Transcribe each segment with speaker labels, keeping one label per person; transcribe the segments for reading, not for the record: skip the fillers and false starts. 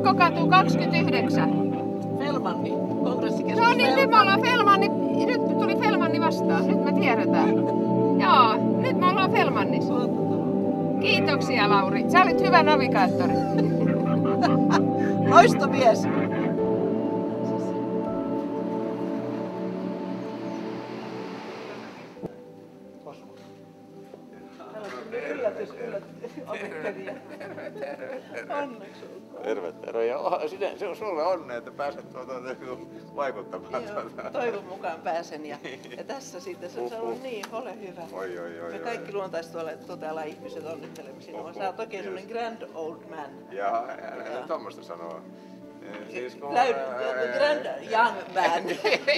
Speaker 1: Kirkkokatu 29.
Speaker 2: Felmanni, kongressikeskus.
Speaker 1: No niin, nyt me ollaan Felmanni. Nyt tuli Felmanni vastaan. Nyt me tiedetään. Joo, nyt me ollaan Felmannissa. Kiitoksia, Lauri. Sä olit hyvä navigaattori.
Speaker 2: Loistomies.
Speaker 3: Terve, terve. Ja se on sulle onnea, että pääset vaikuttamaan.
Speaker 2: Toivon mukaan pääsen. Ja tässä sitten se on niin, ole hyvä. Me kaikki luontaistoteala ihmiset onnittelemme sinua. Sä oot oikein semmonen grand old man.
Speaker 3: Ja tommoista sanoo.
Speaker 2: Siis grand young man.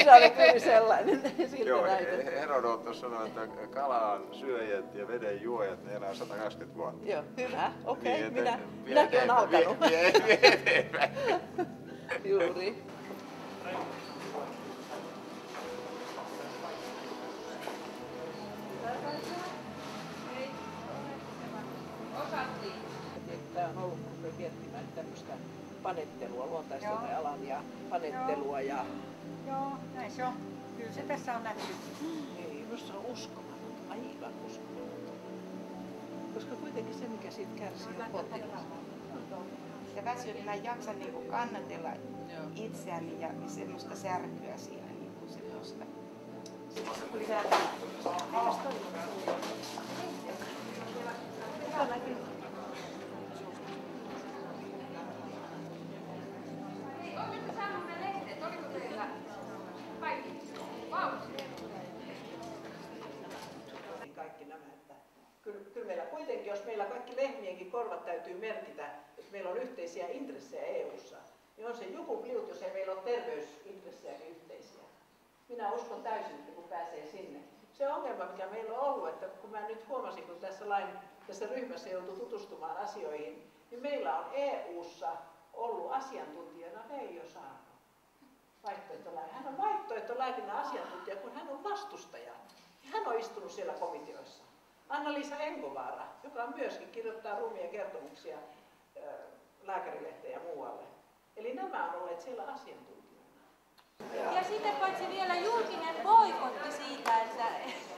Speaker 2: Sä olet kyllä sellainen.
Speaker 3: Joo, Herodotos sanoo, että kalan syöjät ja veden juojat, ne elää 120 vuotta.
Speaker 2: Joo, hyvä. Okei, minäkin olen alkanut. Juuri. Tämä on ollut miettimään tämmöistä panettelua, luontaistotealan ja panettelua ja...
Speaker 4: Joo, näin se on. Kyllä se tässä on nähty.
Speaker 2: Ei, minusta on uskomatonta, aivan uskomatonta. Koska kuitenkin se, mikä siitä kärsii, on potilas.
Speaker 4: Ja väsyy, niin mä en jaksa niinku kannatella itseäni ja semmoista särkyä siinä niinku semmoista.
Speaker 2: Kaikki nämä, että kyllä meillä kuitenkin, jos meillä kaikki lehmienkin korvat täytyy merkitä, että meillä on yhteisiä intressejä EU:ssa, niin on se joku liut, jos ei meillä ole terveysintressejäkin yhteisiä. Minä uskon täysin, että kun pääsee sinne. Se ongelma, mikä meillä on ollut, että kun mä nyt huomasin, kun tässä ryhmässä joutuu tutustumaan asioihin, niin meillä on EU:ssa ollut asiantuntijana Reijo Saarno. Hän on vaihtoehtolääkinnän asiantuntija, kun hän on vastustaja. Hän on istunut siellä komiteoissa. Anna-Liisa Enkovaara, joka myöskin kirjoittaa ruumia kertomuksia Lääkärilehteen ja muualle. Eli nämä on olleet siellä asiantuntijoina.
Speaker 5: Ja sitten paitsi vielä julkinen boikotti siitä,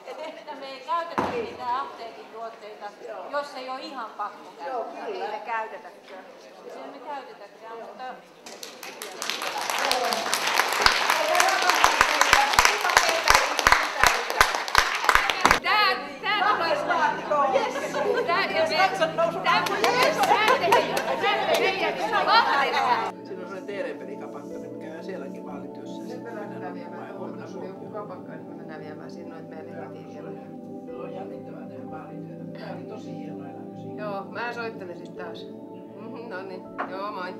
Speaker 5: että me ei käytetä mitään apteekin tuotteita, jos ei ole ihan pakko käyttää.
Speaker 2: Joo, kyllä.
Speaker 4: Ei me käytetäkään.
Speaker 5: Ei me käytetäkään, mutta...
Speaker 2: Siinä on sellainen Teerenpeli-kapattari, mikä käy sielläkin vaalityössä.
Speaker 4: Mennään viemään sinne, että meillä ei tiedä.
Speaker 2: Kyllä on jännittävää tehdä vaalityötä. Tämä oli tosi hieno elämys.
Speaker 1: Joo, mä soittelen sit taas. No niin, joo moi.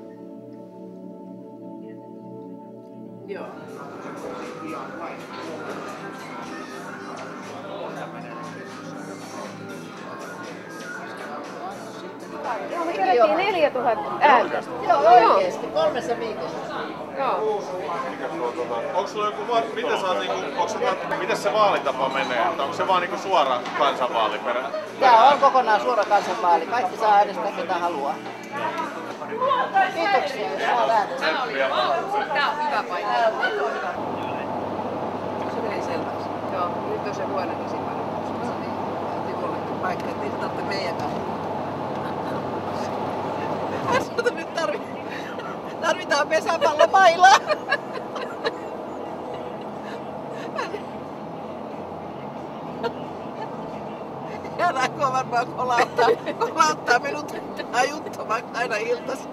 Speaker 2: Joo.
Speaker 1: Joo, me kerättiin 4000 ääntä.
Speaker 2: Joo, oikeesti. 3 viikossa.
Speaker 1: Joo.
Speaker 6: Onko sulla joku, miten se vaalitapa menee? Onko se vaan niinku suora kansanvaaliperä?
Speaker 2: Tämä on kokonaan suora kansanvaali. Kaikki saa äänestää ketä haluaa. Kiitoksia, jos saa äänestää.
Speaker 1: Tää on hyvä paikka.
Speaker 2: Se meni selväksi.
Speaker 1: Joo, nyt on se huono käsipaino.
Speaker 2: Tivollekin paikka, että niitä olette meidän kanssa. Nyt tarvitaan pesäpallomailaa. Ja Rakko varmaan kolauttaa minut ajuttomaksi aina iltaisin.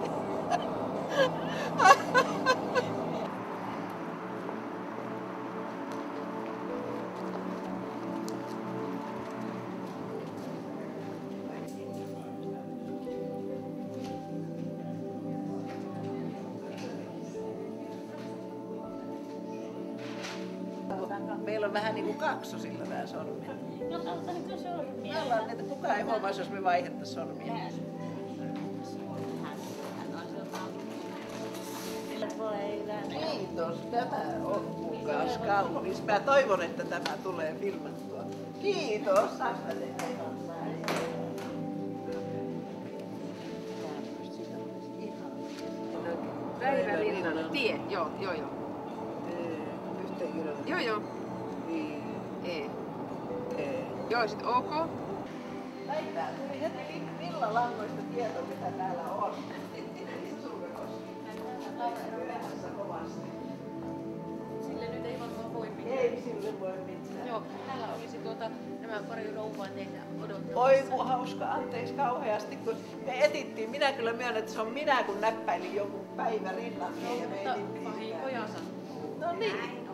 Speaker 2: Meillä on vähän niinku kaksosilla nää sormet.
Speaker 5: No katsotaanko sormia?
Speaker 2: Me ollaan näitä, kukaan ei huomaisi, jos me vaihdettaisiin sormia. Kiitos, tämä on kuulkaas kaunis. Mä toivon, että tämä tulee filmattua. Kiitos.
Speaker 1: Tie, joo.
Speaker 2: Yhteenkirjoitettu.
Speaker 1: Joo. E. Joo, sit OK.
Speaker 2: Päivää tuli heti villalangoista tieto, mitä täällä on. Myöhässä kovasti.
Speaker 5: Sille nyt ei varmaan voi mitään.
Speaker 2: Ei sille voi mitään.
Speaker 5: Joo, täällä olisi nämä pari rouvaa teitä odottamassa.
Speaker 2: Oi kun hauska, anteeksi kauheasti, kun me etittiin. Minä kyllä myönnän, että se on minä, kun näppäilin joku päivä rinnalla. Ja me
Speaker 5: Mutta
Speaker 2: etittiin sitä.
Speaker 5: vahinkoja sattuu.
Speaker 2: No niin.